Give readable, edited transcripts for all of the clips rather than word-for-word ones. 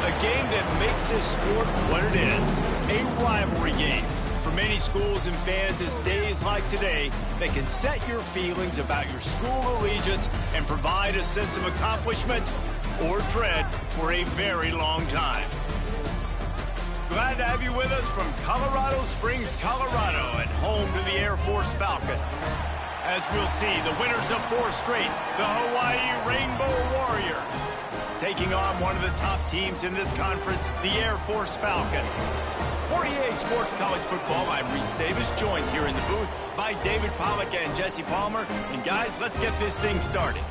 A game that makes this sport what it is, a rivalry game. For many schools and fans, it's days like today that can set your feelings about your school allegiance and provide a sense of accomplishment or dread for a very long time. Glad to have you with us from Colorado Springs, Colorado, and home to the Air Force Falcons. As we'll see, the winners of 4 straight, the Hawaii Rainbow Warriors, taking on one of the top teams in this conference, the Air Force Falcons. For EA Sports College Football, I'm Reese Davis, joined here in the booth by David Pollack and Jesse Palmer. And guys, let's get this thing started.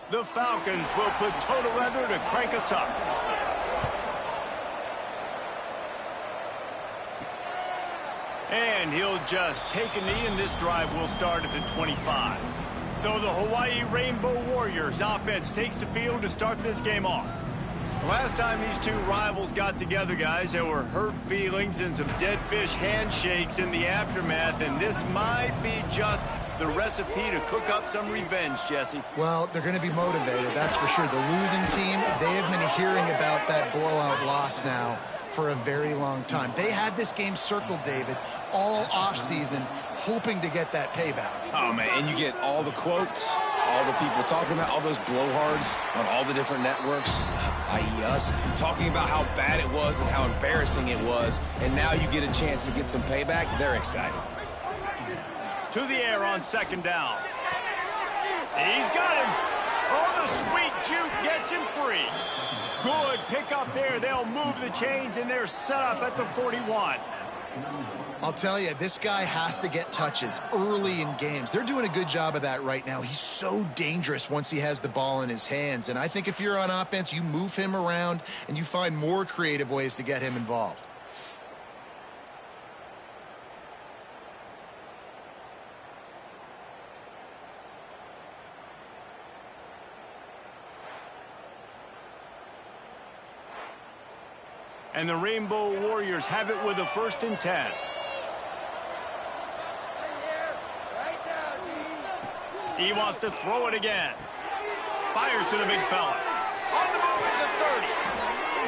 The Falcons will put total leather to crank us up. And he'll just take a knee, and this drive will start at the 25. So the Hawaii Rainbow Warriors offense takes the field to start this game off. Last time these two rivals got together, guys, there were hurt feelings and some dead fish handshakes in the aftermath, and this might be just the recipe to cook up some revenge, Jesse. Well, they're going to be motivated, that's for sure. The losing team, they have been hearing about that blowout loss now for a very long time. They had this game circled, David, all offseason, hoping to get that payback. Oh, man, and you get all the quotes, all the people talking about all those blowhards on all the different networks, i.e. us, talking about how bad it was and how embarrassing it was, and now you get a chance to get some payback. They're excited. To the air on second down. He's got him. Oh, the sweet juke gets him free. Good pick up there. They'll move the chains, and they're set up at the 41. I'll tell you, this guy has to get touches early in games. They're doing a good job of that right now. He's so dangerous once he has the ball in his hands. And I think if you're on offense, you move him around, and you find more creative ways to get him involved. And the Rainbow Warriors have it with a 1st and 10. He wants to throw it again. Fires to the big fella. On the move at the 30.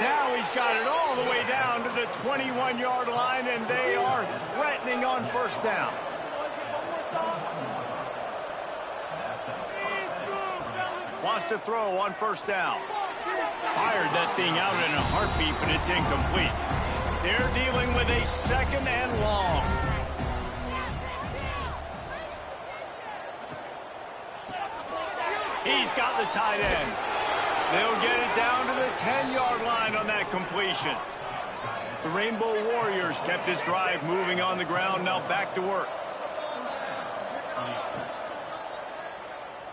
Now he's got it all the way down to the 21-yard line, and they are threatening on 1st down. Wants to throw on 1st down. Fired that thing out in a heartbeat, but it's incomplete. They're dealing with a 2nd and long. He's got the tight end. They'll get it down to the 10-yard line on that completion. The Rainbow Warriors kept this drive moving on the ground, now back to work.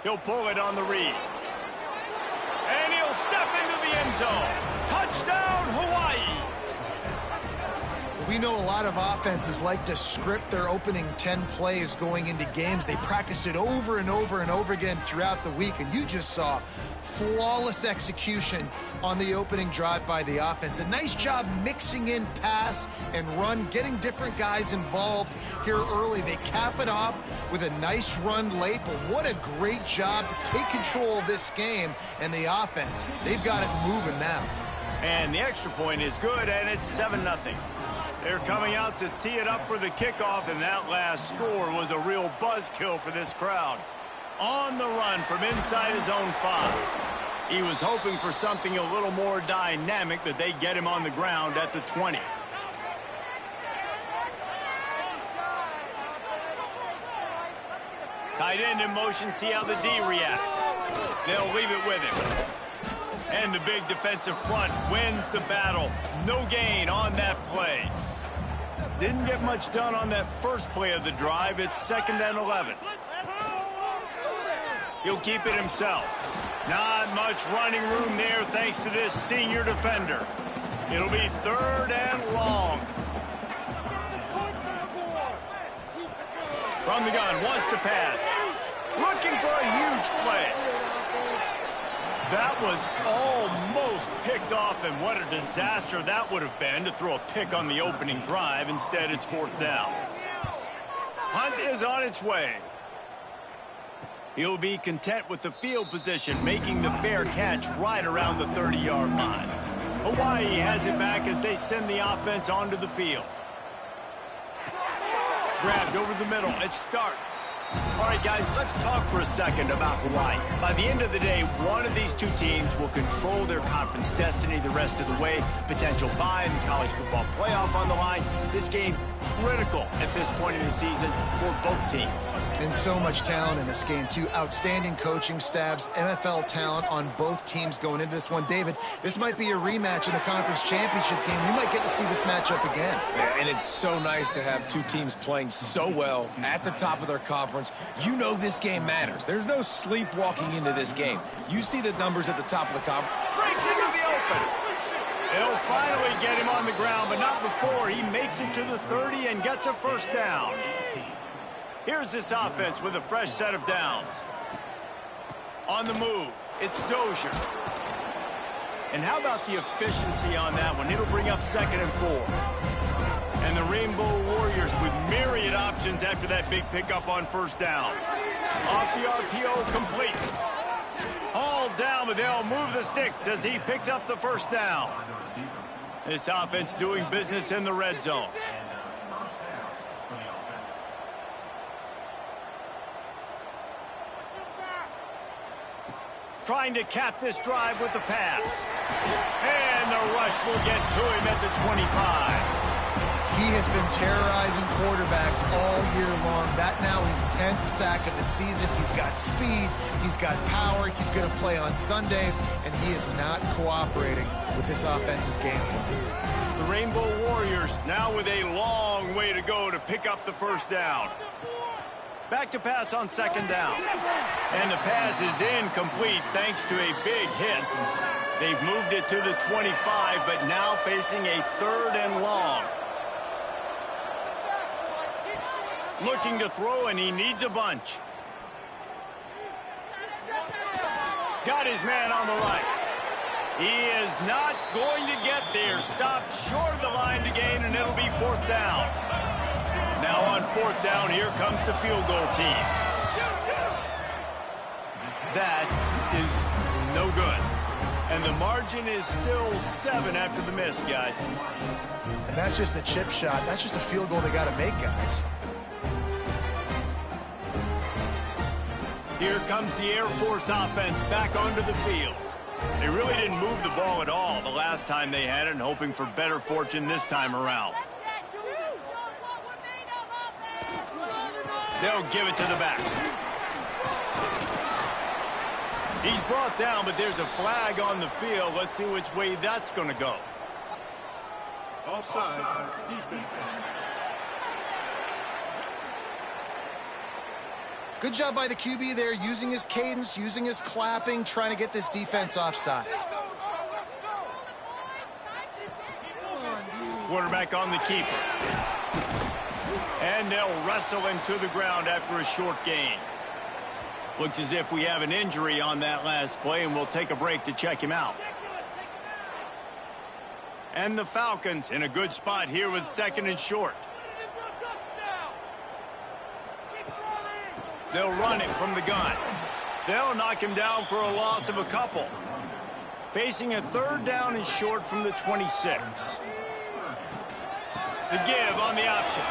He'll pull it on the read. And he'll step into the end zone. Touchdown, Hawaii! We know a lot of offenses like to script their opening 10 plays going into games. They practice it over and over and over again throughout the week, and you just saw flawless execution on the opening drive by the offense. A nice job mixing in pass and run, getting different guys involved here early. They cap it off with a nice run late, but what a great job to take control of this game. And the offense, they've got it moving now. And the extra point is good, and it's 7-0. They're coming out to tee it up for the kickoff, and that last score was a real buzzkill for this crowd. On the run from inside his own 5. He was hoping for something a little more dynamic, but they get him on the ground at the 20. Tight end in motion, see how the D reacts. They'll leave it with him. And the big defensive front wins the battle. No gain on that play. Didn't get much done on that first play of the drive. It's 2nd and 11. He'll keep it himself. Not much running room there thanks to this senior defender. It'll be 3rd and long. From the gun, wants to pass. Looking for a huge play. That was almost picked off, and what a disaster that would have been to throw a pick on the opening drive. Instead, it's 4th down. Hunt is on its way. He'll be content with the field position, making the fair catch right around the 30-yard line. Hawaii has it back as they send the offense onto the field. Grabbed over the middle at start. All right, guys, let's talk for a second about Hawaii. By the end of the day, one of these two teams will control their conference destiny the rest of the way. Potential bye in the college football playoff on the line. This game critical at this point in the season for both teams. And so much talent in this game, too. Outstanding coaching staffs, NFL talent on both teams going into this one. David, this might be a rematch in the conference championship game. We might get to see this matchup again. Yeah, and it's so nice to have two teams playing so well at the top of their conference. You know this game matters. There's no sleepwalking into this game. You see the numbers at the top of the conference. Breaks into the open. They'll finally get him on the ground, but not before he makes it to the 30 and gets a 1st down. Here's this offense with a fresh set of downs. On the move, it's Dozier. And how about the efficiency on that one? It'll bring up 2nd and 4. And the Rainbow Warriors with myriad options after that big pickup on 1st down. Off the RPO, complete. Hauled down, but they'll move the sticks as he picks up the 1st down. This offense doing business in the red zone. Trying to cap this drive with the pass. And the rush will get to him at the 25. He has been terrorizing quarterbacks all year long. That now his 10th sack of the season. He's got speed. He's got power. He's going to play on Sundays, and he is not cooperating with this offense's game plan. The Rainbow Warriors now with a long way to go to pick up the 1st down. Back to pass on 2nd down. And the pass is incomplete thanks to a big hit. They've moved it to the 25, but now facing a 3rd and long. Looking to throw, and he needs a bunch. Got his man on the right. He is not going to get there. Stopped short of the line to gain, and it'll be 4th down. Now on 4th down, here comes the field goal team. That is no good. And the margin is still 7 after the miss, guys. And that's just the chip shot. That's just a field goal they got to make, guys. Here comes the Air Force offense back onto the field. They really didn't move the ball at all the last time they had it, and hoping for better fortune this time around. They'll give it to the back. He's brought down, but there's a flag on the field. Let's see which way that's going to go. Offside, defense. Good job by the QB there, using his cadence, using his clapping, trying to get this defense offside. Quarterback on the keeper. And they'll wrestle him to the ground after a short gain. Looks as if we have an injury on that last play, and we'll take a break to check him out. And the Falcons in a good spot here with 2nd and short. They'll run it from the gun. They'll knock him down for a loss of a couple. Facing a 3rd down and short from the 26. The give on the option.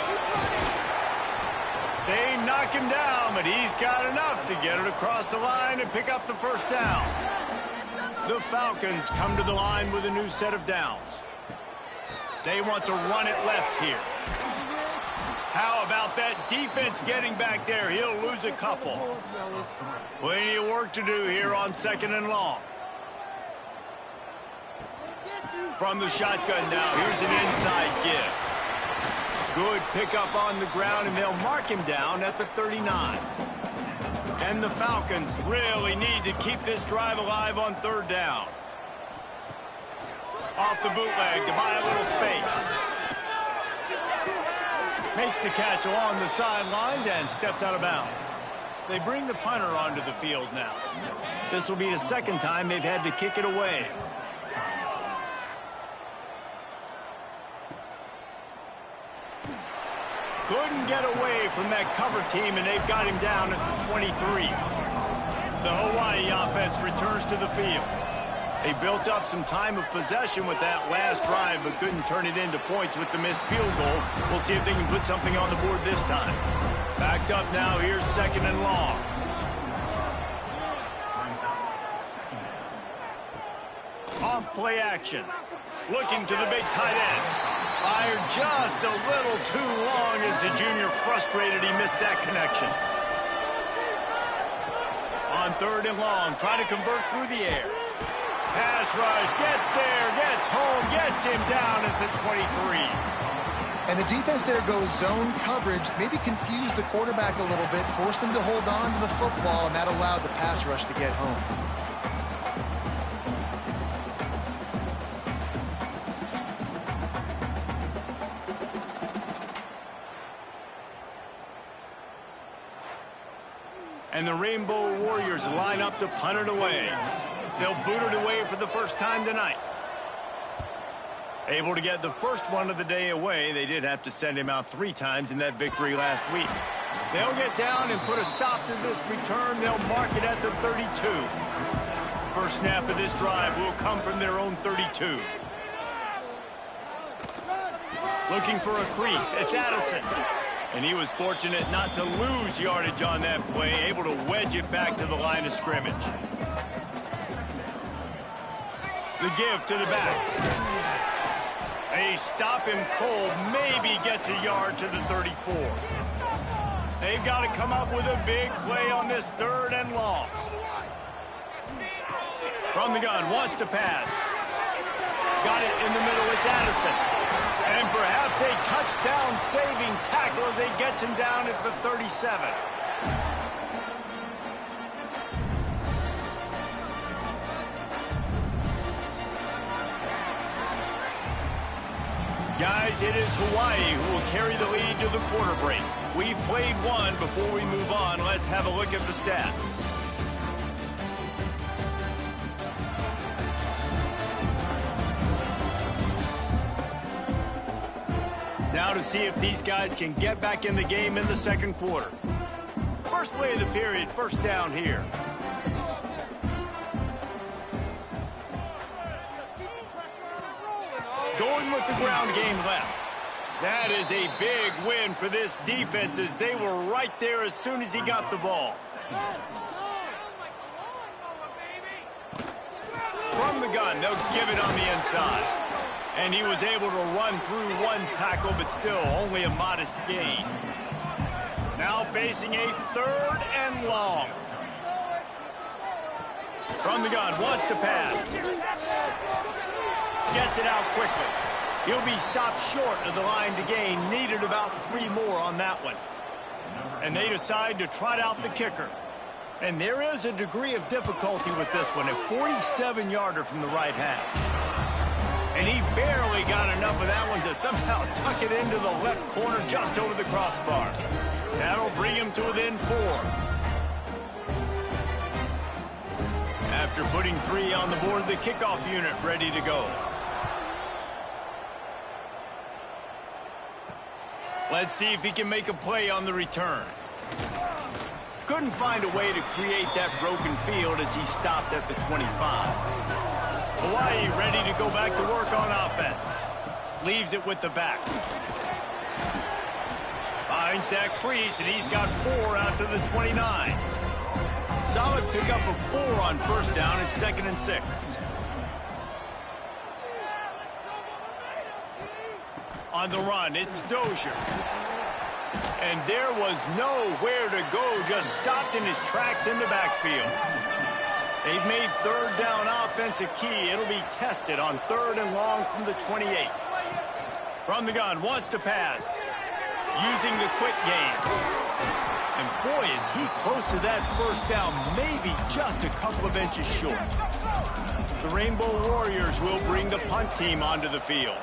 They knock him down, but he's got enough to get it across the line and pick up the 1st down. The Falcons come to the line with a new set of downs. They want to run it left here. How about that defense getting back there? He'll lose a couple. Plenty of work to do here on 2nd and long. From the shotgun now, here's an inside give. Good pickup on the ground, and they'll mark him down at the 39. And the Falcons really need to keep this drive alive on 3rd down. Off the bootleg to buy a little space. Makes the catch along the sidelines and steps out of bounds. They bring the punter onto the field now. This will be the second time they've had to kick it away. Couldn't get away from that cover team, and they've got him down at the 23. The Hawaii offense returns to the field. They built up some time of possession with that last drive, but couldn't turn it into points with the missed field goal. We'll see if they can put something on the board this time. Backed up now, here's 2nd and long. Off play action. Looking to the big tight end. Fired just a little too long as the junior frustrated he missed that connection. On 3rd and long, trying to convert through the air. Pass rush, gets there, gets home, gets him down at the 23. And the defense there goes zone coverage, maybe confused the quarterback a little bit, forced him to hold on to the football, and that allowed the pass rush to get home. And the Rainbow Warriors line up to punt it away. They'll boot it away for the first time tonight. Able to get the first one of the day away. They did have to send him out 3 times in that victory last week. They'll get down and put a stop to this return. They'll mark it at the 32. First snap of this drive will come from their own 32. Looking for a crease. It's Addison. And he was fortunate not to lose yardage on that play, able to wedge it back to the line of scrimmage. The give to the back. They stop him cold, maybe gets a yard to the 34. They've got to come up with a big play on this 3rd and long. From the gun, wants to pass. Got it in the middle, it's Addison. And perhaps a touchdown-saving tackle as he gets him down at the 37. Guys, it is Hawaii who will carry the lead to the quarter break. We've played one. Before we move on, let's have a look at the stats. Now to see if these guys can get back in the game in the second quarter. First play of the period, first down here. Going with the ground game left. That is a big win for this defense as they were right there as soon as he got the ball. From the gun, they'll give it on the inside. And he was able to run through one tackle, but still only a modest gain. Now facing a 3rd and long. From the gun, wants to pass. Gets it out quickly. He'll be stopped short of the line to gain. Needed about 3 more on that one. And they decide to trot out the kicker. And there is a degree of difficulty with this one. A 47-yarder from the right hash. And he barely got enough of that one to somehow tuck it into the left corner just over the crossbar. That'll bring him to within 4. After putting 3 on the board, the kickoff unit ready to go. Let's see if he can make a play on the return. Couldn't find a way to create that broken field as he stopped at the 25. Hawaii ready to go back to work on offense. Leaves it with the back. Finds that crease, and he's got 4 out to the 29. Solid pickup of 4 on first down. It's 2nd and 6. On the run, it's Dozier. And there was nowhere to go, just stopped in his tracks in the backfield. They've made 3rd down offense a key. It'll be tested on 3rd and long from the 28. From the gun, wants to pass. Using the quick game. And boy, is he close to that first down, maybe just a couple of inches short. The Rainbow Warriors will bring the punt team onto the field.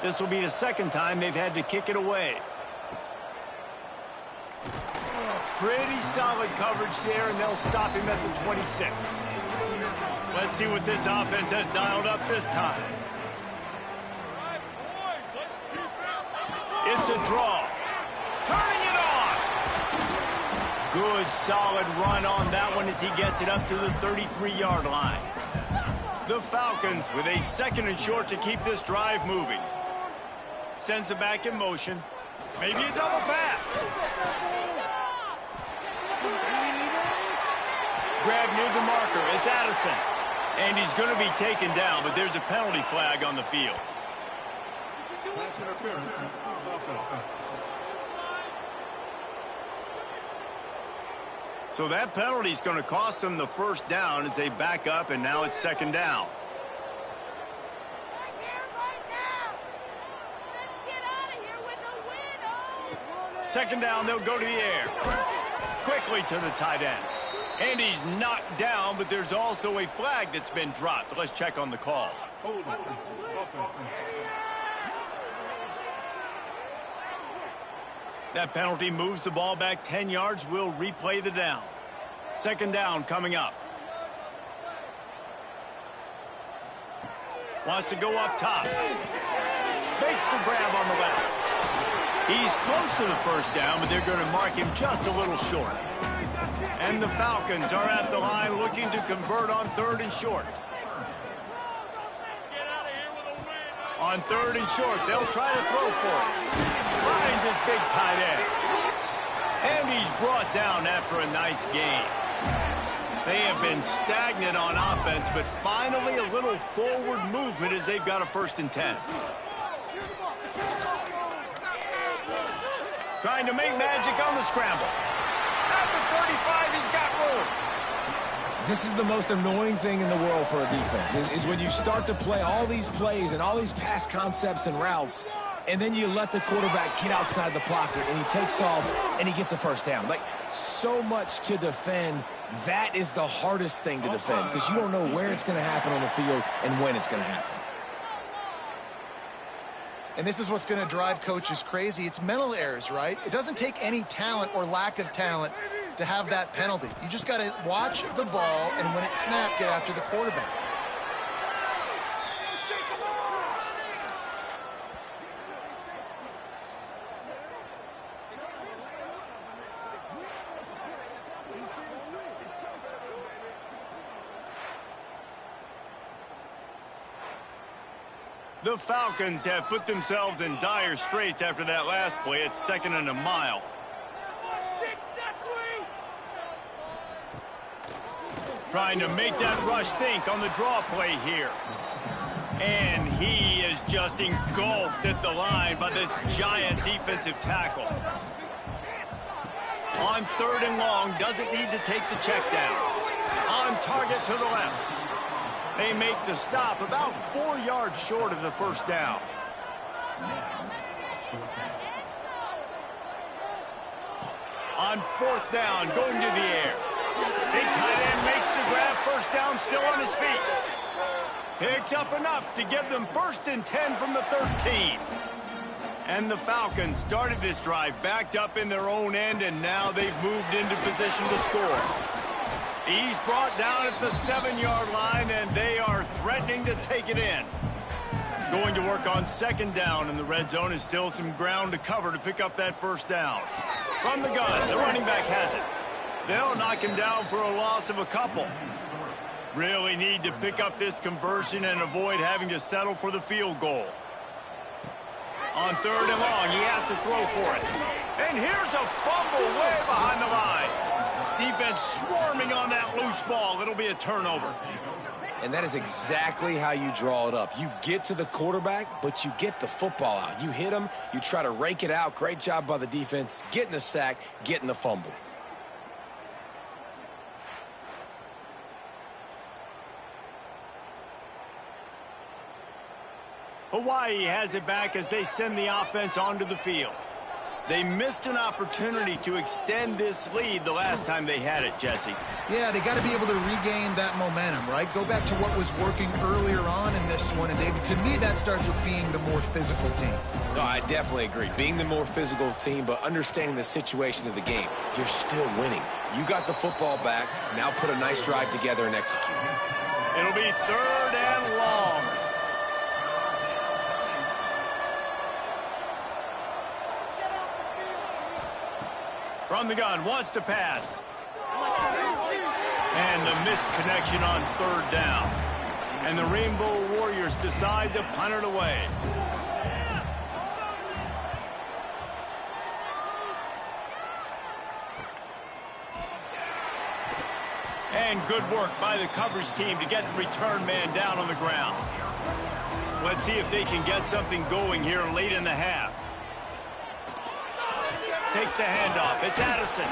This will be the second time they've had to kick it away. Pretty solid coverage there, and they'll stop him at the 26. Let's see what this offense has dialed up this time. It's a draw. Turning it on. Good, solid run on that one as he gets it up to the 33-yard line. The Falcons with a 2nd and short to keep this drive moving. Sends it back in motion. Maybe a double pass. Grab near the marker. It's Addison. And he's going to be taken down, but there's a penalty flag on the field. Pass interference. So that penalty is going to cost them the first down as they back up, and now it's 2nd down. Second down, they'll go to the air. Quickly to the tight end. And he's knocked down, but there's also a flag that's been dropped. Let's check on the call. That penalty moves the ball back 10 yards. We'll replay the down. 2nd down coming up. Wants to go up top. Makes the grab on the left. He's close to the first down, but they're going to mark him just a little short. And the Falcons are at the line looking to convert on 3rd and short. On 3rd and short, they'll try to throw for it. Finds his big tight end. And he's brought down after a nice gain. They have been stagnant on offense, but finally a little forward movement as they've got a 1st and 10. Trying to make magic on the scramble. At the 35, he's got room. This is the most annoying thing in the world for a defense, is when you start to play all these plays and all these pass concepts and routes, and then you let the quarterback get outside the pocket, and he takes off, and he gets a 1st down. Like, so much to defend. That is the hardest thing to defend, because you don't know where it's going to happen on the field and when it's going to happen. And this is what's going to drive coaches crazy. It's mental errors, right? It doesn't take any talent or lack of talent to have that penalty. You just got to watch the ball, and when it's snapped, get after the quarterback. The Falcons have put themselves in dire straits after that last play. It's 2nd and a mile. Trying to make that rush think on the draw play here. And he is just engulfed at the line by this giant defensive tackle. On 3rd and long, doesn't need to take the check down. On target to the left. They make the stop about 4 yards short of the 1st down. On 4th down, going to the air. Big tight end makes the grab. 1st down, still on his feet. Picks up enough to give them 1st and 10 from the 13. And the Falcons started this drive backed up in their own end, and now they've moved into position to score. He's brought down at the 7-yard line, and they are threatening to take it in. Going to work on 2nd down, and the red zone is still some ground to cover to pick up that 1st down. From the gun, the running back has it. They'll knock him down for a loss of a couple. Really need to pick up this conversion and avoid having to settle for the field goal. On 3rd and long, he has to throw for it. And here's a fumble way behind the line. Defense swarming on that loose ball. It'll be a turnover. And that is exactly how you draw it up. You get to the quarterback, but you get the football out. You hit him, you try to rake it out. Great job by the defense, getting the sack, getting the fumble. Hawaii has it back as they send the offense onto the field. They missed an opportunity to extend this lead the last time they had it, Jesse. Yeah, they got to be able to regain that momentum, right? Go back to what was working earlier on in this one. And, David, to me, that starts with being the more physical team. No, I definitely agree. Being the more physical team, but understanding the situation of the game. You're still winning. You got the football back. Now put a nice drive together and execute. It'll be 3rd and long. From the gun, wants to pass. And the missed connection on 3rd down. And the Rainbow Warriors decide to punt it away. And good work by the coverage team to get the return man down on the ground. Let's see if they can get something going here late in the half. Takes the handoff. It's Addison.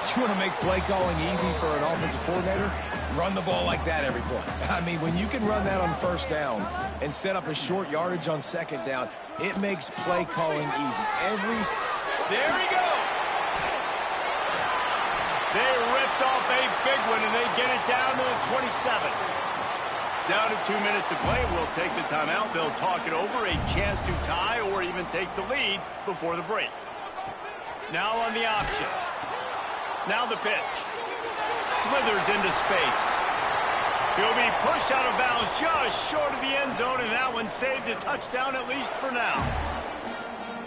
You want to make play calling easy for an offensive coordinator? Run the ball like that every play. I mean, when you can run that on 1st down and set up a short yardage on 2nd down, it makes play calling easy. There he goes. They ripped off a big one, and they get it down to the 27. Down to 2 minutes to play. We'll take the timeout. They'll talk it over. A chance to tie or even take the lead before the break. Now on the option. Now the pitch. Slithers into space. He'll be pushed out of bounds just short of the end zone, and that one saved a touchdown at least for now.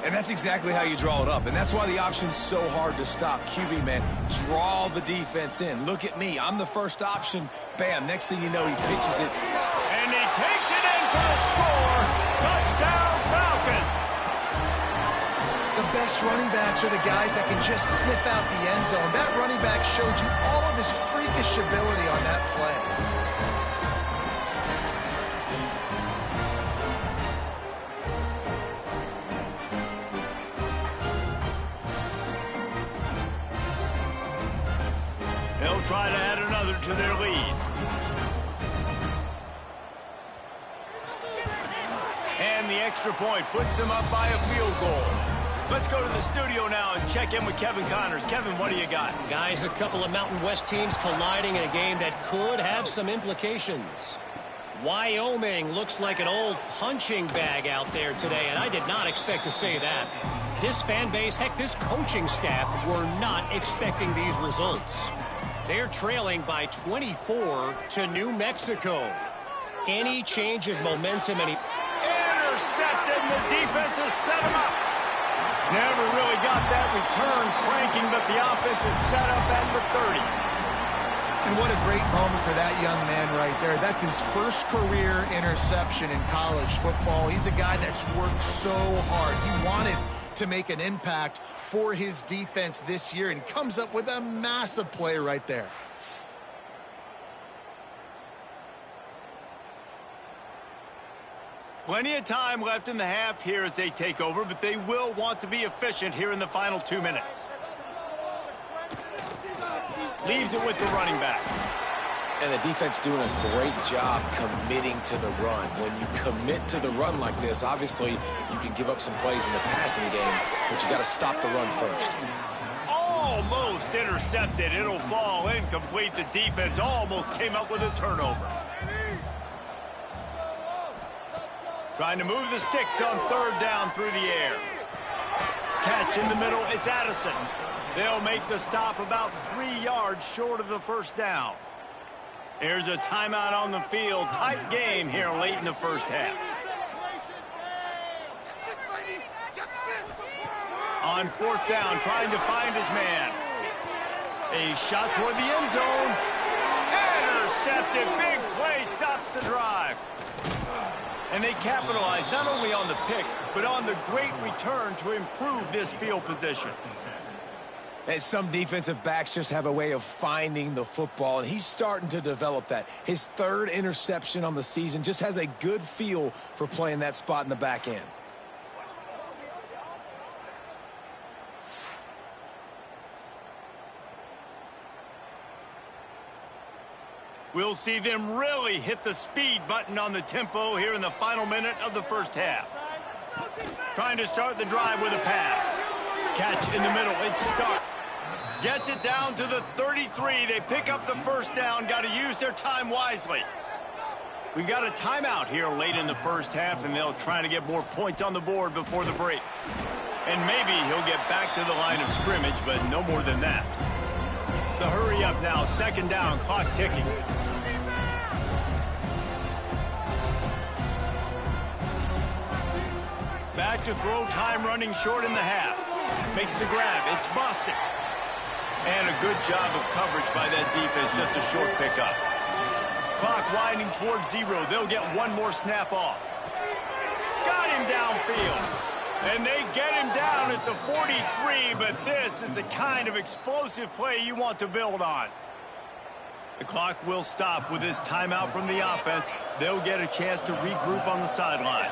And that's exactly how you draw it up. And that's why the option's so hard to stop. QB, man, draw the defense in. Look at me. I'm the first option. Bam. Next thing you know, he pitches it. And he takes it in for the score. Touchdown, Falcons. The best running backs are the guys that can just sniff out the end zone. That running back showed you all of his freakish ability on that play. They'll try to add another to their lead. And the extra point puts them up by a field goal. Let's go to the studio now and check in with Kevin Connors. Kevin, what do you got? Guys, a couple of Mountain West teams colliding in a game that could have some implications. Wyoming looks like an old punching bag out there today, and I did not expect to say that. This fan base, heck, this coaching staff were not expecting these results. They're trailing by 24 to New Mexico. Any change of momentum, Intercepted, and the defense has set him up. Never really got that return cranking, but the offense is set up at the 30. And what a great moment for that young man right there. That's his first career interception in college football. He's a guy that's worked so hard. He wanted to make an impact for his defense this year and comes up with a massive play right there. Plenty of time left in the half here as they take over, but they will want to be efficient here in the final 2 minutes. Leaves it with the running back. And the defense doing a great job committing to the run. When you commit to the run like this, obviously you can give up some plays in the passing game, but you got to stop the run first. Almost intercepted. It'll fall incomplete. The defense almost came up with a turnover. Trying to move the sticks on 3rd down through the air. Catch in the middle. It's Addison. They'll make the stop about 3 yards short of the 1st down. There's a timeout on the field. Tight game here late in the first half. On 4th down, trying to find his man. A shot toward the end zone. Intercepted. Big play stops the drive. And they capitalize not only on the pick, but on the great return to improve this field position. And some defensive backs just have a way of finding the football, and he's starting to develop that. His 3rd interception on the season, just has a good feel for playing that spot in the back end. We'll see them really hit the speed button on the tempo here in the final minute of the first half. Trying to start the drive with a pass. Catch in the middle. It's Stark. Gets it down to the 33. They pick up the first down. Got to use their time wisely. We got a timeout here late in the first half, and they'll try to get more points on the board before the break. And maybe he'll get back to the line of scrimmage, but no more than that. The hurry up now. Second down. Clock ticking. Back to throw, time running short in the half. Makes the grab. It's Bostic. And a good job of coverage by that defense. Just a short pickup. Clock winding towards 0. They'll get one more snap off. Got him downfield. And they get him down at the 43, but this is the kind of explosive play you want to build on. The clock will stop with this timeout from the offense. They'll get a chance to regroup on the sideline.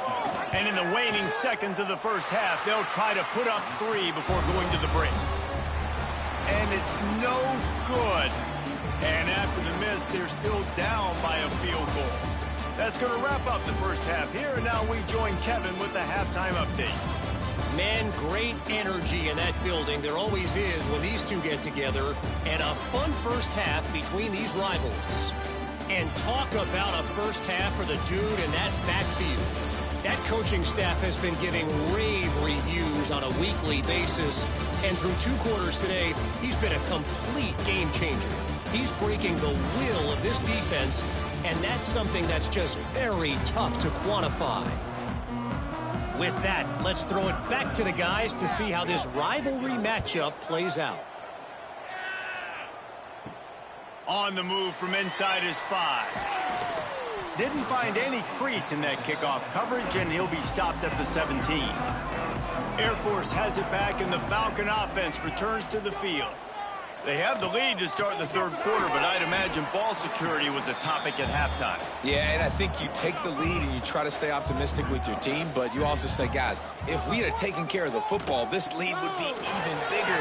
And in the waning seconds of the first half, they'll try to put up 3 before going to the break. And it's no good. And after the miss, they're still down by a field goal. That's going to wrap up the first half here, and now we join Kevin with the halftime update. Man, great energy in that building. There always is when these two get together. And a fun first half between these rivals. And talk about a first half for the dude in that backfield. That coaching staff has been giving rave reviews on a weekly basis. And through 2 quarters today, he's been a complete game changer. He's breaking the will of this defense, and that's something that's just very tough to quantify. With that, let's throw it back to the guys to see how this rivalry matchup plays out. On the move from inside his 5. Didn't find any crease in that kickoff coverage, and he'll be stopped at the 17. Air Force has it back, and the Falcon offense returns to the field. They have the lead to start the third quarter, but I'd imagine ball security was a topic at halftime. Yeah, and I think you take the lead and you try to stay optimistic with your team, but you also say, guys, if we had taken care of the football, this lead would be even bigger.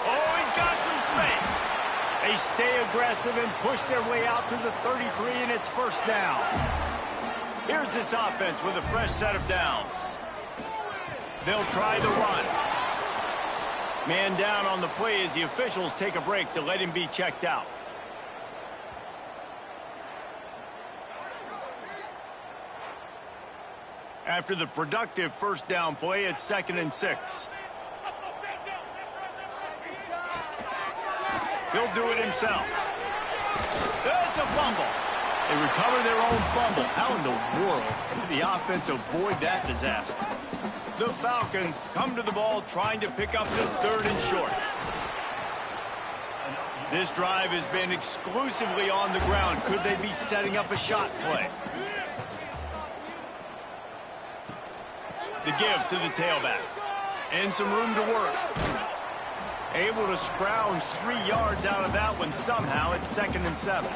Oh, he's got some space. They stay aggressive and push their way out to the 33, and it's first down. Here's this offense with a fresh set of downs. They'll try the run. Man down on the play as the officials take a break to let him be checked out. After the productive first down play, it's 2nd and 6. He'll do it himself. It's a fumble. They recover their own fumble. How in the world did the offense avoid that disaster? The Falcons come to the ball trying to pick up this 3rd and short. This drive has been exclusively on the ground. Could they be setting up a shot play? The give to the tailback. And some room to work. Able to scrounge 3 yards out of that one somehow. It's 2nd and 7.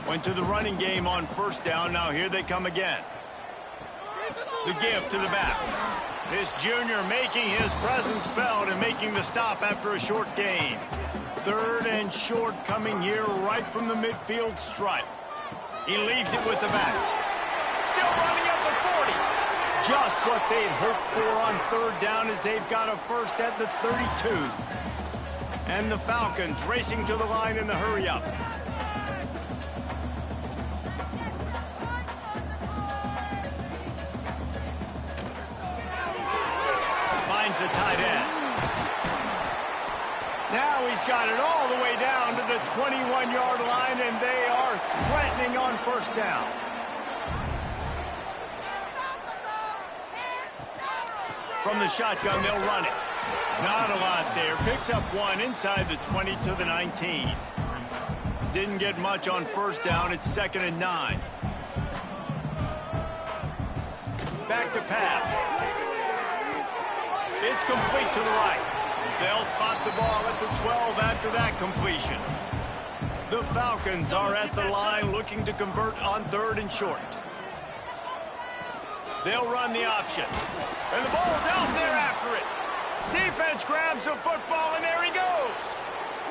Went to the running game on first down. Now here they come again. The give to the back. This junior making his presence felt and making the stop after a short gain. 3rd and short coming here right from the midfield stripe. He leaves it with the back. Still running up the 40. Just what they'd hoped for on 3rd down as they've got a first at the 32. And the Falcons racing to the line in the hurry up. The tight end. Now he's got it all the way down to the 21-yard line, and they are threatening on first down. From the shotgun, they'll run it. Not a lot there. Picks up 1 inside the 20 to the 19. Didn't get much on first down. It's 2nd and 9. Back to pass. It's complete to the right. They'll spot the ball at the 12 after that completion. The Falcons are at the line looking to convert on 3rd and short. They'll run the option. And the ball's out there after it. Defense grabs the football, and there he goes.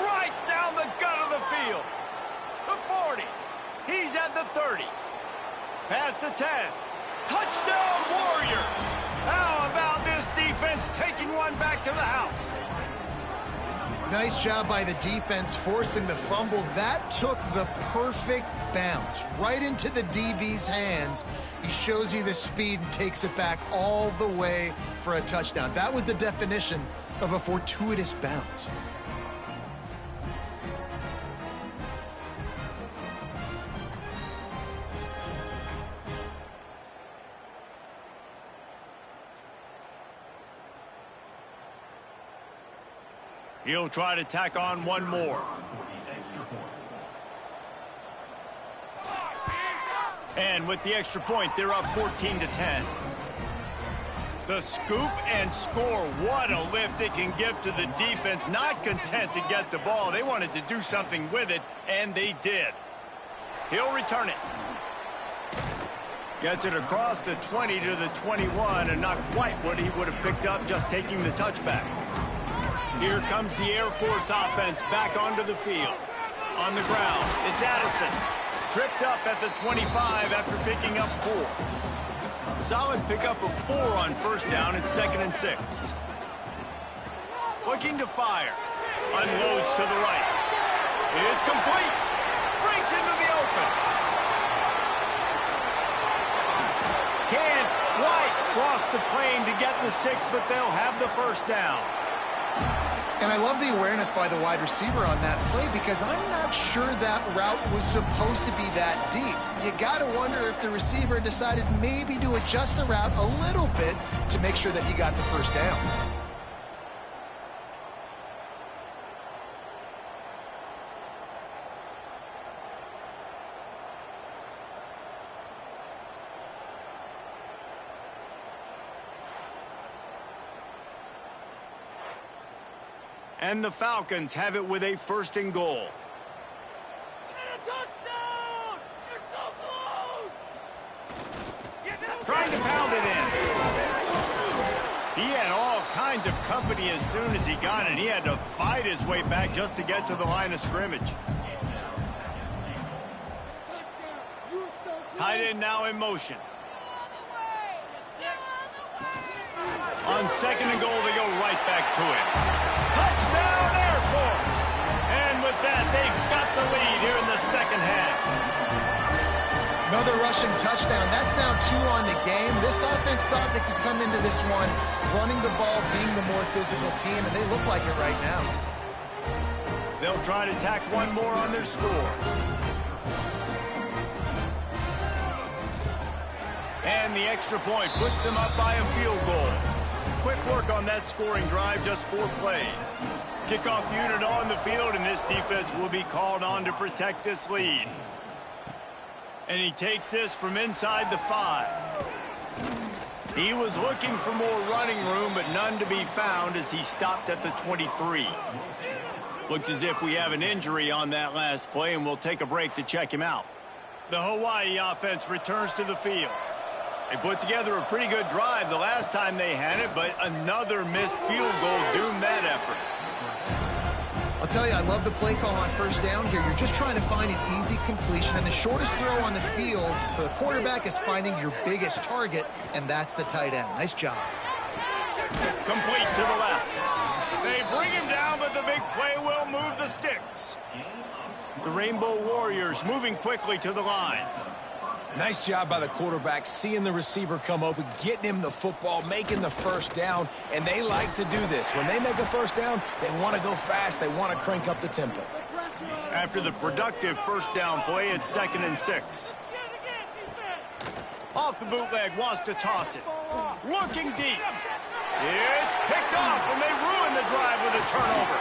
Right down the gut of the field. The 40. He's at the 30. Past the 10. Touchdown Warriors. How about this defense taking one back to the house. Nice job by the defense forcing the fumble. That took the perfect bounce right into the DB's hands. He shows you the speed and takes it back all the way for a touchdown. That was the definition of a fortuitous bounce. He'll try to tack on one more. And with the extra point, they're up 14-10. The scoop and score. What a lift it can give to the defense. Not content to get the ball. They wanted to do something with it, and they did. He'll return it. Gets it across the 20 to the 21, and not quite what he would have picked up just taking the touchback. Here comes the Air Force offense back onto the field. On the ground, it's Addison. Tripped up at the 25 after picking up 4. Solid pickup of 4 on first down and 2nd and 6. Looking to fire. Unloads to the right. It's complete. Breaks into the open. Can't quite cross the plane to get the 6, but they'll have the first down. And I love the awareness by the wide receiver on that play because I'm not sure that route was supposed to be that deep. You got to wonder if the receiver decided maybe to adjust the route a little bit to make sure that he got the first down. And the Falcons have it with a 1st and goal. Touchdown! You're so close! Trying to pound it in. He had all kinds of company as soon as he got it. He had to fight his way back just to get to the line of scrimmage. Tight end now in motion. On 2nd and goal, they go right back to him. Touchdown, Air Force! And with that, they've got the lead here in the 2nd half. Another rushing touchdown. That's now 2 on the game. This offense thought they could come into this one running the ball, being the more physical team, and they look like it right now. They'll try to tack one more on their score. And the extra point puts them up by a field goal. Quick work on that scoring drive, just 4 plays. Kickoff unit on the field, and this defense will be called on to protect this lead. And he takes this from inside the 5. He was looking for more running room, but none to be found as he stopped at the 23. Looks as if we have an injury on that last play, and we'll take a break to check him out. The Hawaii offense returns to the field. They put together a pretty good drive the last time they had it, but another missed field goal doomed that effort. I'll tell you, I love the play call on first down here. You're just trying to find an easy completion, and the shortest throw on the field for the quarterback is finding your biggest target, and that's the tight end. Nice job. Complete to the left. They bring him down, but the big play will move the sticks. The Rainbow Warriors moving quickly to the line. Nice job by the quarterback, seeing the receiver come open, getting him the football, making the first down, and they like to do this. When they make a first down, they want to go fast. They want to crank up the tempo. After the productive first down play, it's 2nd and 6. Off the bootleg, wants to toss it. Looking deep. It's picked off, and they ruin the drive with a turnover.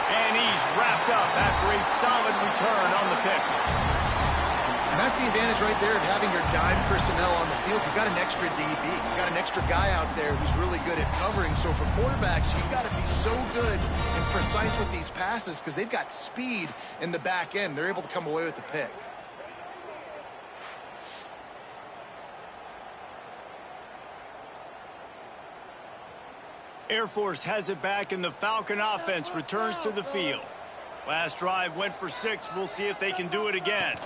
And he's wrapped up after a solid return on the pick. And that's the advantage right there of having your dime personnel on the field. You've got an extra DB. You've got an extra guy out there who's really good at covering. So for quarterbacks, you've got to be so good and precise with these passes because they've got speed in the back end. They're able to come away with the pick. Air Force has it back, and the Falcon offense returns to the field. Last drive went for 6. We'll see if they can do it again.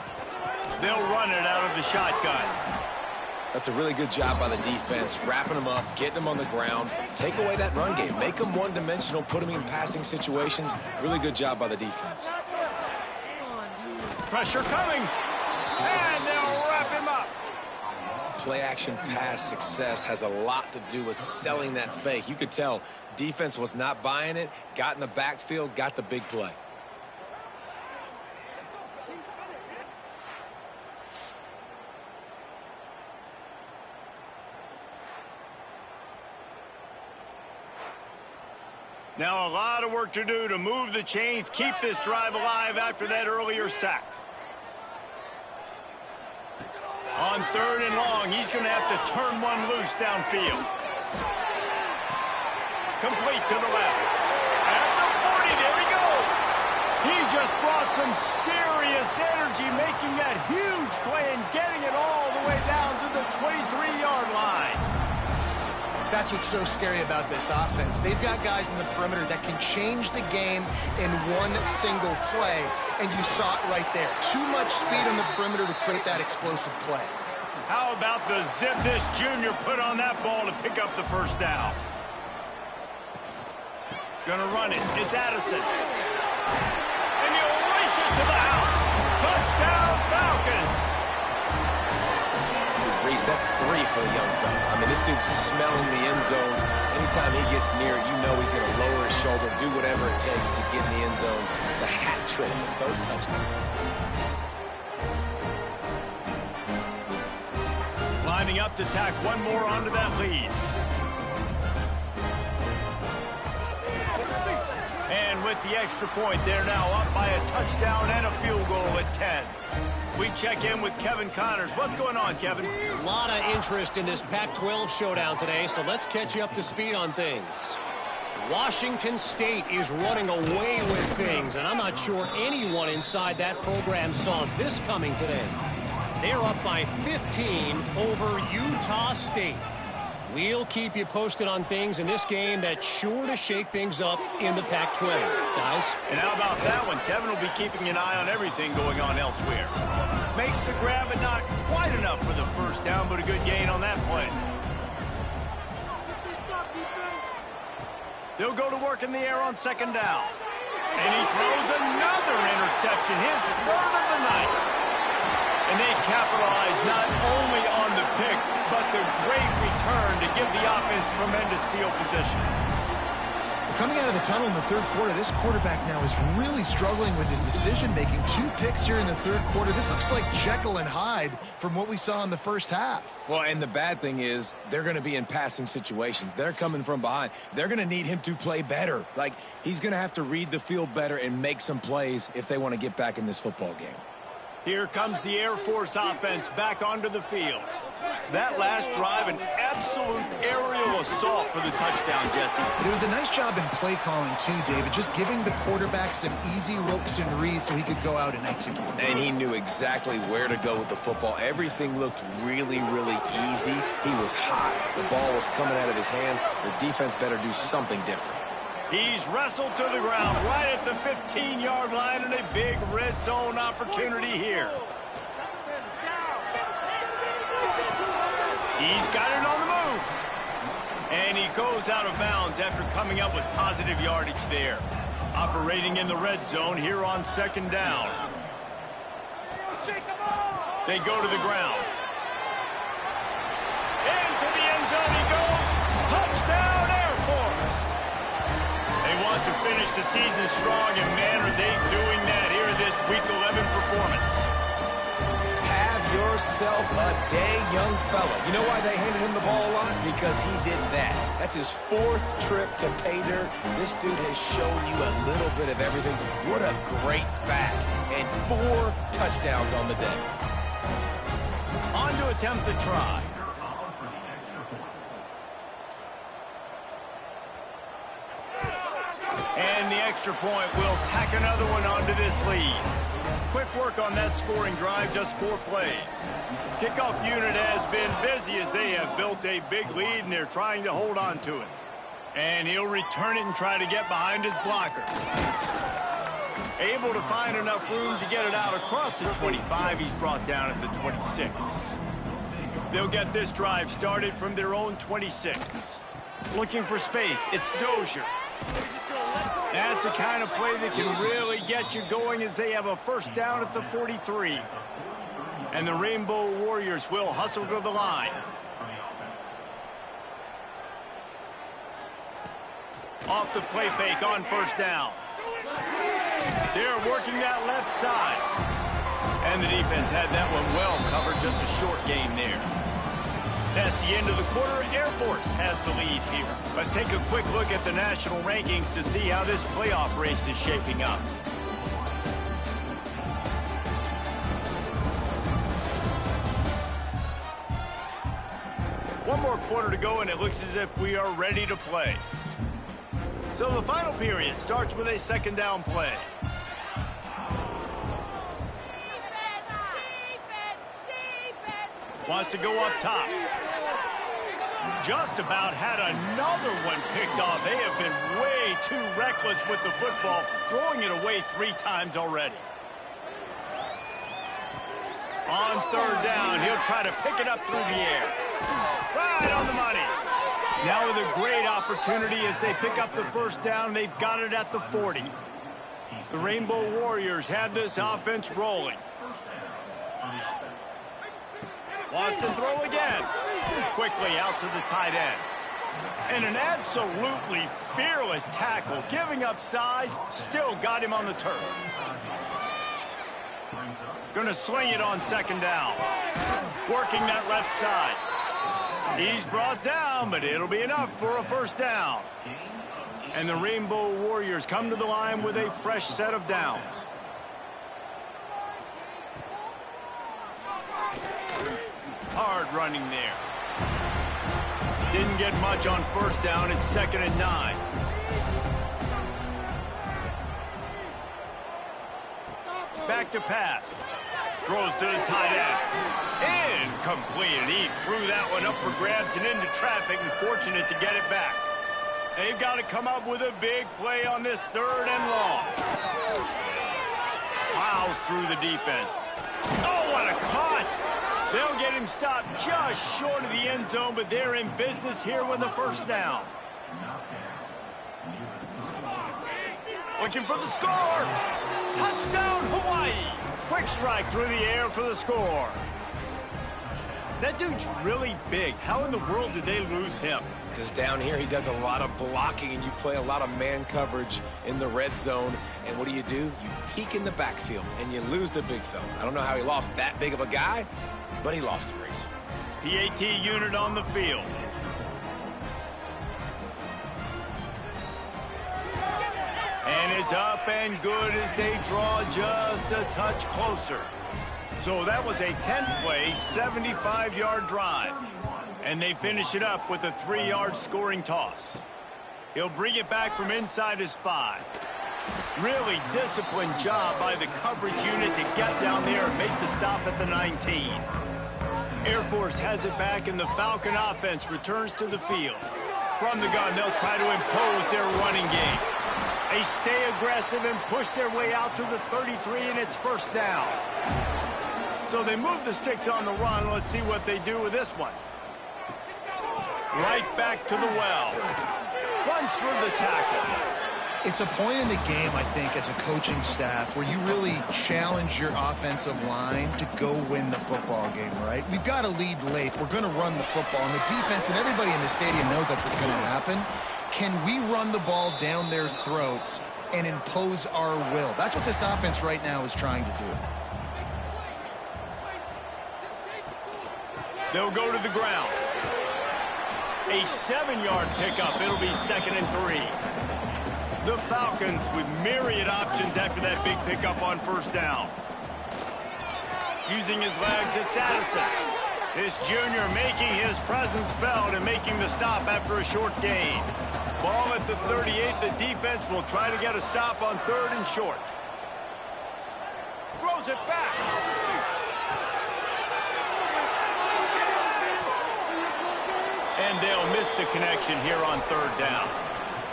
They'll run it out of the shotgun. That's a really good job by the defense, wrapping them up, getting them on the ground. Take away that run game. Make them one-dimensional, put them in passing situations. Really good job by the defense. Pressure coming. And they'll wrap him up. Play-action pass success has a lot to do with selling that fake. You could tell defense was not buying it, got in the backfield, got the big play. Now a lot of work to do to move the chains, keep this drive alive after that earlier sack. On 3rd and long, he's going to have to turn one loose downfield. Complete to the left. At the 40, there he goes. He just brought some serious energy, making that huge play and getting it all the way down to the 23-yard line. That's what's so scary about this offense. They've got guys in the perimeter that can change the game in one single play, and you saw it right there. Too much speed on the perimeter to create that explosive play. How about the zip this junior put on that ball to pick up the first down? Gonna run it. It's Addison. And he'll race it to the house. Touchdown, Falcons. Reese, that's 3 for the young fella. I mean, this dude's smelling the end zone. Anytime he gets near it, you know he's going to lower his shoulder, do whatever it takes to get in the end zone. The hat trick, the 3rd touchdown. Lining up to tack one more onto that lead. And with the extra point, they're now up by a touchdown and a field goal at 10. We check in with Kevin Connors. What's going on, Kevin? A lot of interest in this Pac-12 showdown today, so let's catch you up to speed on things. Washington State is running away with things, and I'm not sure anyone inside that program saw this coming today. They're up by 15 over Utah State. We'll keep you posted on things in this game that's sure to shake things up in the Pac-12, guys. And how about that one? Kevin will be keeping an eye on everything going on elsewhere. Makes the grab, but not quite enough for the first down, but a good gain on that play. They'll go to work in the air on 2nd down. And he throws another interception, his 3rd of the night. And they capitalize not only on the pick, but the great return to give the offense tremendous field position. Coming out of the tunnel in the 3rd quarter, this quarterback now is really struggling with his decision-making. 2 picks here in the 3rd quarter. This looks like Jekyll and Hyde from what we saw in the first half. Well, and the bad thing is they're going to be in passing situations. They're coming from behind. They're going to need him to play better. Like, he's going to have to read the field better and make some plays if they want to get back in this football game. Here comes the Air Force offense back onto the field. That last drive, an absolute aerial assault for the touchdown, Jesse. It was a nice job in play calling, too, David, just giving the quarterback some easy looks and reads so he could go out and execute. And he knew exactly where to go with the football. Everything looked really, really easy. He was hot. The ball was coming out of his hands. The defense better do something different. He's wrestled to the ground right at the 15-yard line and a big red zone opportunity here. He's got it on the move. And he goes out of bounds after coming up with positive yardage there. Operating in the red zone here on 2nd down. They go to the ground. Into the end zone he goes. Touchdown, Air Force. They want to finish the season strong, and man, are they doing that here in this Week 11 performance. Have yourself a day, young fella. You know why they handed him the ball a lot? Because he did that. That's his 4th trip to pay dirt. This dude has shown you a little bit of everything. What a great back. And 4 touchdowns on the day. On to attempt the try. And the extra point will tack another one onto this lead. Quick work on that scoring drive, just 4 plays. Kickoff unit has been busy as they have built a big lead, and they're trying to hold on to it. And he'll return it and try to get behind his blockers. Able to find enough room to get it out across the 25. He's brought down at the 26. They'll get this drive started from their own 26. Looking for space, it's Dozier. That's the kind of play that can really get you going as they have a first down at the 43. And the Rainbow Warriors will hustle to the line. Off the play fake on first down. They're working that left side. And the defense had that one well covered, just a short gain there. That's the end of the quarter. Air Force has the lead here. Let's take a quick look at the national rankings to see how this playoff race is shaping up. One more quarter to go, and it looks as if we are ready to play. So the final period starts with a second down play. Wants to go up top. Just about had another one picked off. They have been way too reckless with the football, throwing it away 3 times already. On third down, he'll try to pick it up through the air. Right on the money. Now with a great opportunity as they pick up the first down, they've got it at the 40. The Rainbow Warriors have this offense rolling. Wants to throw again. Quickly out to the tight end. And an absolutely fearless tackle, giving up size, still got him on the turf. Gonna sling it on second down. Working that left side. He's brought down, but it'll be enough for a first down. And the Rainbow Warriors come to the line with a fresh set of downs. Hard running there. Didn't get much on first down. It's 2nd and 9. Back to pass. Throws to the tight end. Incomplete. And he threw that one up for grabs and into traffic, and fortunate to get it back. They've got to come up with a big play on this 3rd and long. Plows through the defense. Oh, what a cut! They'll get him stopped just short of the end zone, but they're in business here with a first down. Looking for the score. Touchdown, Hawaii. Quick strike through the air for the score. That dude's really big. How in the world did they lose him? Because down here he does a lot of blocking, and you play a lot of man coverage in the red zone. And what do? You peek in the backfield, and you lose the big fella. I don't know how he lost that big of a guy, but he lost the race. PAT unit on the field. And it's up and good as they draw just a touch closer. So that was a 10-play, 75-yard drive. And they finish it up with a 3-yard scoring toss. He'll bring it back from inside his 5. Really disciplined job by the coverage unit to get down there and make the stop at the 19. Air Force has it back, and the Falcon offense returns to the field. From the gun, they'll try to impose their running game. They stay aggressive and push their way out to the 33, and it's first down. So they move the sticks on the run. Let's see what they do with this one. Right back to the well. Runs through the tackle. It's a point in the game, I think, as a coaching staff where you really challenge your offensive line to go win the football game, right? We've got to lead late. We're going to run the football, and the defense and everybody in the stadium knows that's what's going to happen. Can we run the ball down their throats and impose our will? That's what this offense right now is trying to do. They'll go to the ground. A 7-yard pickup. It'll be 2nd and 3. The Falcons with myriad options after that big pickup on first down. Using his legs, it's Addison. This junior making his presence felt and making the stop after a short gain. Ball at the 38. The defense will try to get a stop on 3rd and short. Throws it back. And they'll miss the connection here on 3rd down.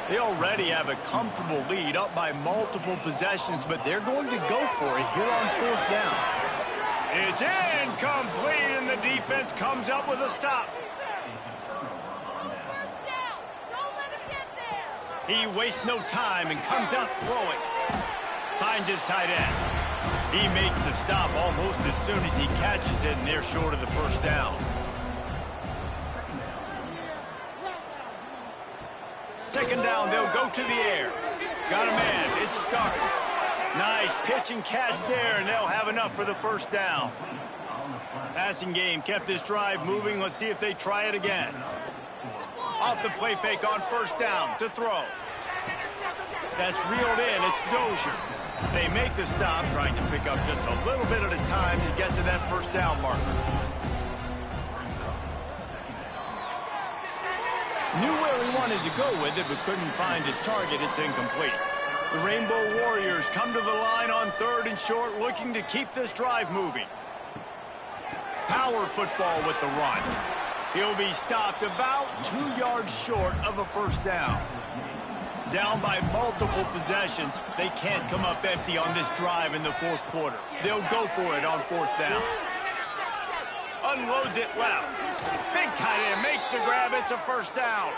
They already have a comfortable lead, up by multiple possessions, but they're going to go for it here on 4th down. It's incomplete, and the defense comes up with a stop. He wastes no time and comes out throwing. Finds his tight end. He makes the stop almost as soon as he catches it, and they're short of the first down. Second down, they'll go to the air. Got a man, it's started. Nice pitch and catch there, and they'll have enough for the first down. Passing game kept this drive moving. Let's see if they try it again. Off the play fake on first down to throw. That's reeled in. It's Dozier. They make the stop, trying to pick up just a little bit at a time to get to that first down marker. Knew where he wanted to go with it, but couldn't find his target. It's incomplete. The Rainbow Warriors come to the line on 3rd and short, looking to keep this drive moving. Power football with the run. He'll be stopped about 2 yards short of a first down. Down by multiple possessions, they can't come up empty on this drive in the 4th quarter. They'll go for it on 4th down. Unloads it left. Big tight end makes the grab. It's a first down.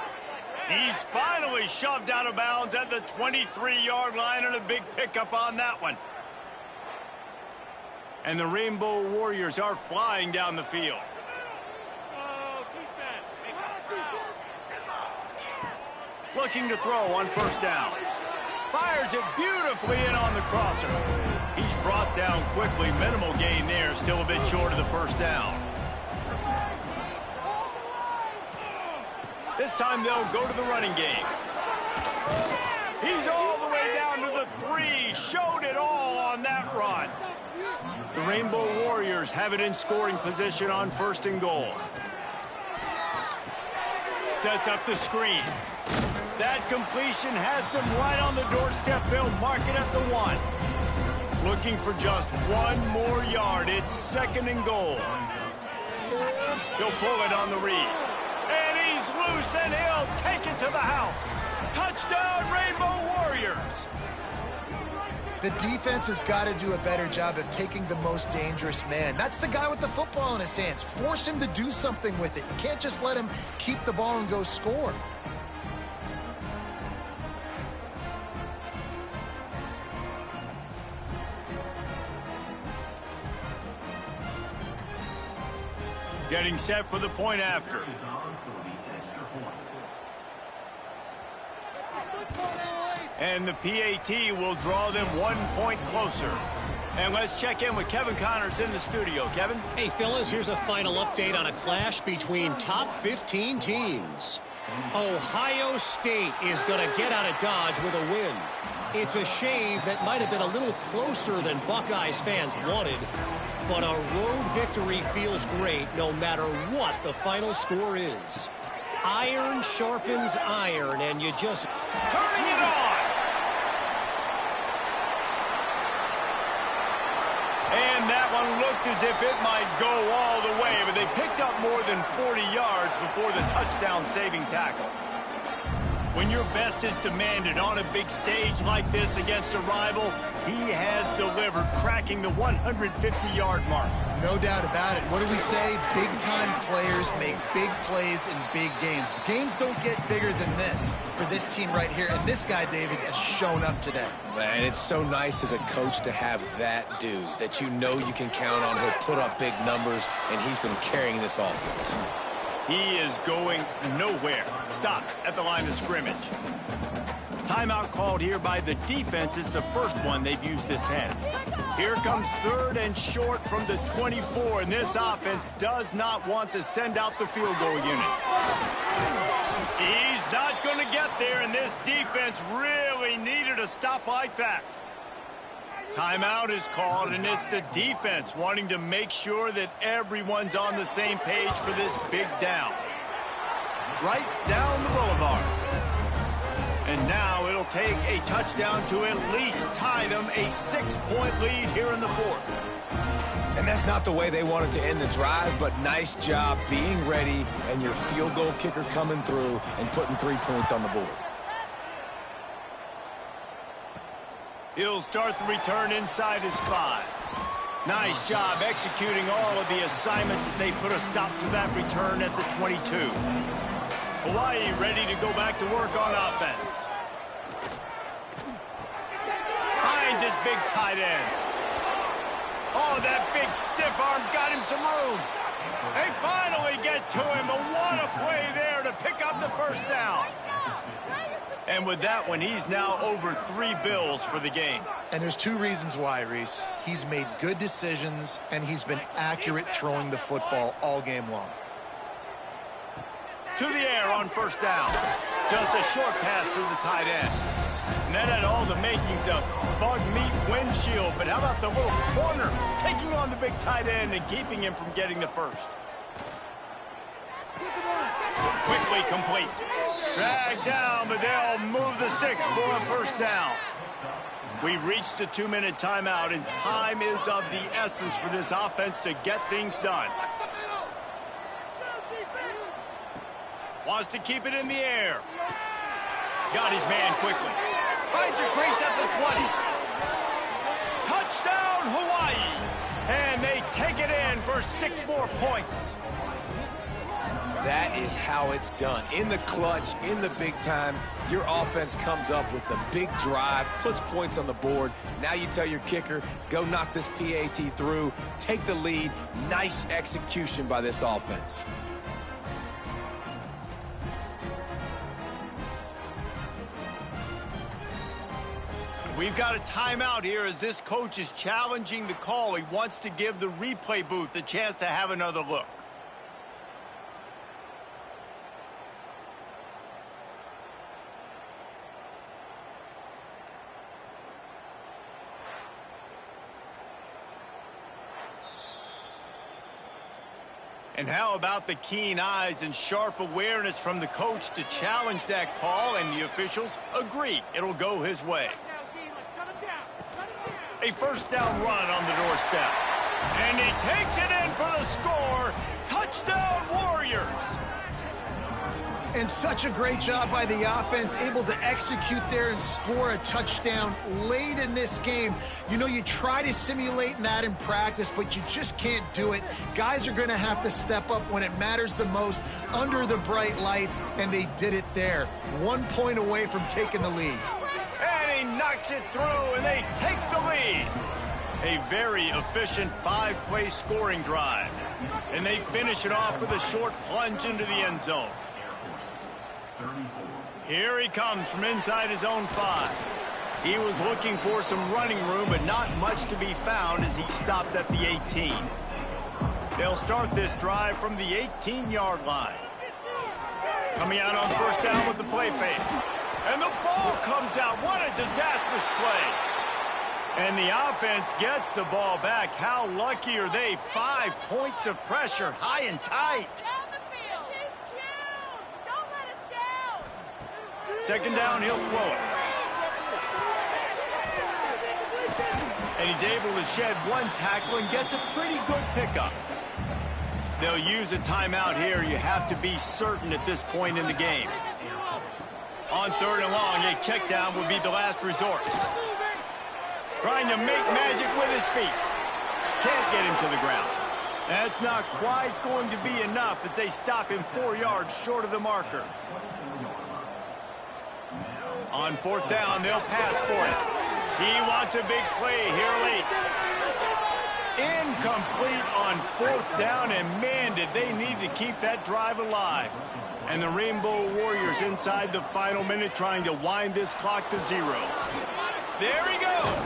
He's finally shoved out of bounds at the 23-yard line, and a big pickup on that one. And the Rainbow Warriors are flying down the field. Looking to throw on first down. Fires it beautifully in on the crosser. He's brought down quickly. Minimal gain there. Still a bit short of the first down. This time they'll go to the running game. He's all the way down to the 3. Showed it all on that run. The Rainbow Warriors have it in scoring position on 1st and goal. Sets up the screen. That completion has them right on the doorstep. They'll mark it at the 1. Looking for just 1 more yard. It's 2nd and goal. He'll pull it on the read. And he's loose, and he'll take it to the house. Touchdown, Rainbow Warriors. The defense has got to do a better job of taking the most dangerous man. That's the guy with the football in his hands. Force him to do something with it. You can't just let him keep the ball and go score. Getting set for the point after. And the PAT will draw them 1 point closer. And let's check in with Kevin Connors in the studio. Kevin? Hey, fellas, here's a final update on a clash between top 15 teams. Ohio State is going to get out of Dodge with a win. It's a shave that might have been a little closer than Buckeyes fans wanted. But a road victory feels great no matter what the final score is. Iron sharpens iron, and you just... Turning it on! And that one looked as if it might go all the way, but they picked up more than 40 yards before the touchdown-saving tackle. When your best is demanded on a big stage like this against a rival, he has delivered, cracking the 150-yard mark. No doubt about it. What do we say? Big-time players make big plays in big games. The games don't get bigger than this for this team right here, and this guy, David, has shown up today. Man, it's so nice as a coach to have that dude that you know you can count on. He'll put up big numbers, and he's been carrying this offense. He is going nowhere. Stop at the line of scrimmage. Timeout called here by the defense. It's the first one they've used this half. Here comes 3rd and short from the 24, and this offense does not want to send out the field goal unit. He's not going to get there, and this defense really needed a stop like that. Timeout is called, and it's the defense wanting to make sure that everyone's on the same page for this big down. Right down the boulevard. And now it'll take a touchdown to at least tie them a 6-point lead here in the 4th. And that's not the way they wanted to end the drive, but nice job being ready and your field goal kicker coming through and putting 3 points on the board. He'll start the return inside his 5. Nice job executing all of the assignments as they put a stop to that return at the 22. Hawaii ready to go back to work on offense. Finds his big tight end. Oh, that big stiff arm got him some room. They finally get to him, but what a play there to pick up the first down. And with that one, he's now over 3 bills for the game. And there's 2 reasons why, Reese. He's made good decisions, and he's been accurate throwing the football all game long. To the air on first down. Just a short pass to the tight end. And that had all the makings of bug meat windshield. But how about the little corner taking on the big tight end and keeping him from getting the first? Quickly complete. Dragged down, but they'll move the sticks for a first down. We've reached the 2-minute timeout, and time is of the essence for this offense to get things done. Wants to keep it in the air. Got his man quickly. Finds a crease at the 20. Touchdown, Hawaii! And they take it in for 6 more points. That is how it's done. In the clutch, in the big time, your offense comes up with the big drive, puts points on the board. Now you tell your kicker, go knock this PAT through, take the lead. Nice execution by this offense. We've got a timeout here as this coach is challenging the call. He wants to give the replay booth a chance to have another look. And how about the keen eyes and sharp awareness from the coach to challenge that call, and the officials agree it'll go his way. A first down run on the doorstep. And he takes it in for the score. Touchdown, Warriors! And such a great job by the offense, able to execute there and score a touchdown late in this game. You know, you try to simulate that in practice, but you just can't do it. Guys are going to have to step up when it matters the most under the bright lights, and they did it there. 1 point away from taking the lead. And he knocks it through, and they take the lead. A very efficient 5-play scoring drive. And they finish it off with a short plunge into the end zone. Here he comes from inside his own 5. He was looking for some running room, but not much to be found as he stopped at the 18. They'll start this drive from the 18-yard line. Coming out on first down with the play fake. And the ball comes out. What a disastrous play. And the offense gets the ball back. How lucky are they? 5 points of pressure, high and tight. Second down, he'll throw it. And he's able to shed 1 tackle and gets a pretty good pickup. They'll use a timeout here. You have to be certain at this point in the game. On 3rd and long, a check down would be the last resort. Trying to make magic with his feet. Can't get him to the ground. That's not quite going to be enough as they stop him 4 yards short of the marker. On 4th down, they'll pass for it. He wants a big play here late. Incomplete on 4th down, and man, did they need to keep that drive alive. And the Rainbow Warriors inside the final minute trying to wind this clock to 0. There he goes.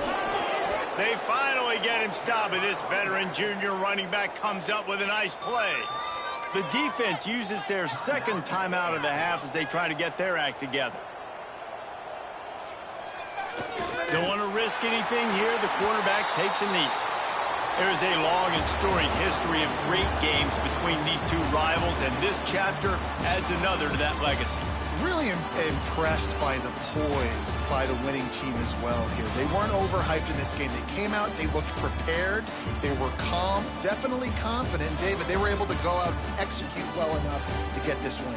They finally get him stopped, and this veteran junior running back comes up with a nice play. The defense uses their 2nd timeout of the half as they try to get their act together. Don't want to risk anything here. The quarterback takes a knee. There's a long and storied history of great games between these 2 rivals, and this chapter adds another to that legacy. really impressed by the poise by the winning team as well here. They weren't overhyped in this game. They came out, they looked prepared, they were calm, definitely confident. And David, they were able to go out and execute well enough to get this win.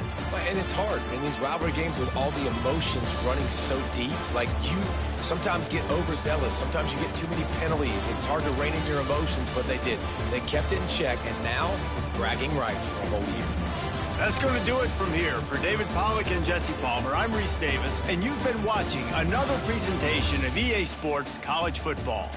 And it's hard in these rivalry games with all the emotions running so deep. Like, you sometimes get overzealous. Sometimes you get too many penalties. It's hard to rein in your emotions, but they did. They kept it in check, and now bragging rights for a whole year. That's going to do it from here. For David Pollack and Jesse Palmer, I'm Reese Davis, and you've been watching another presentation of EA Sports College Football.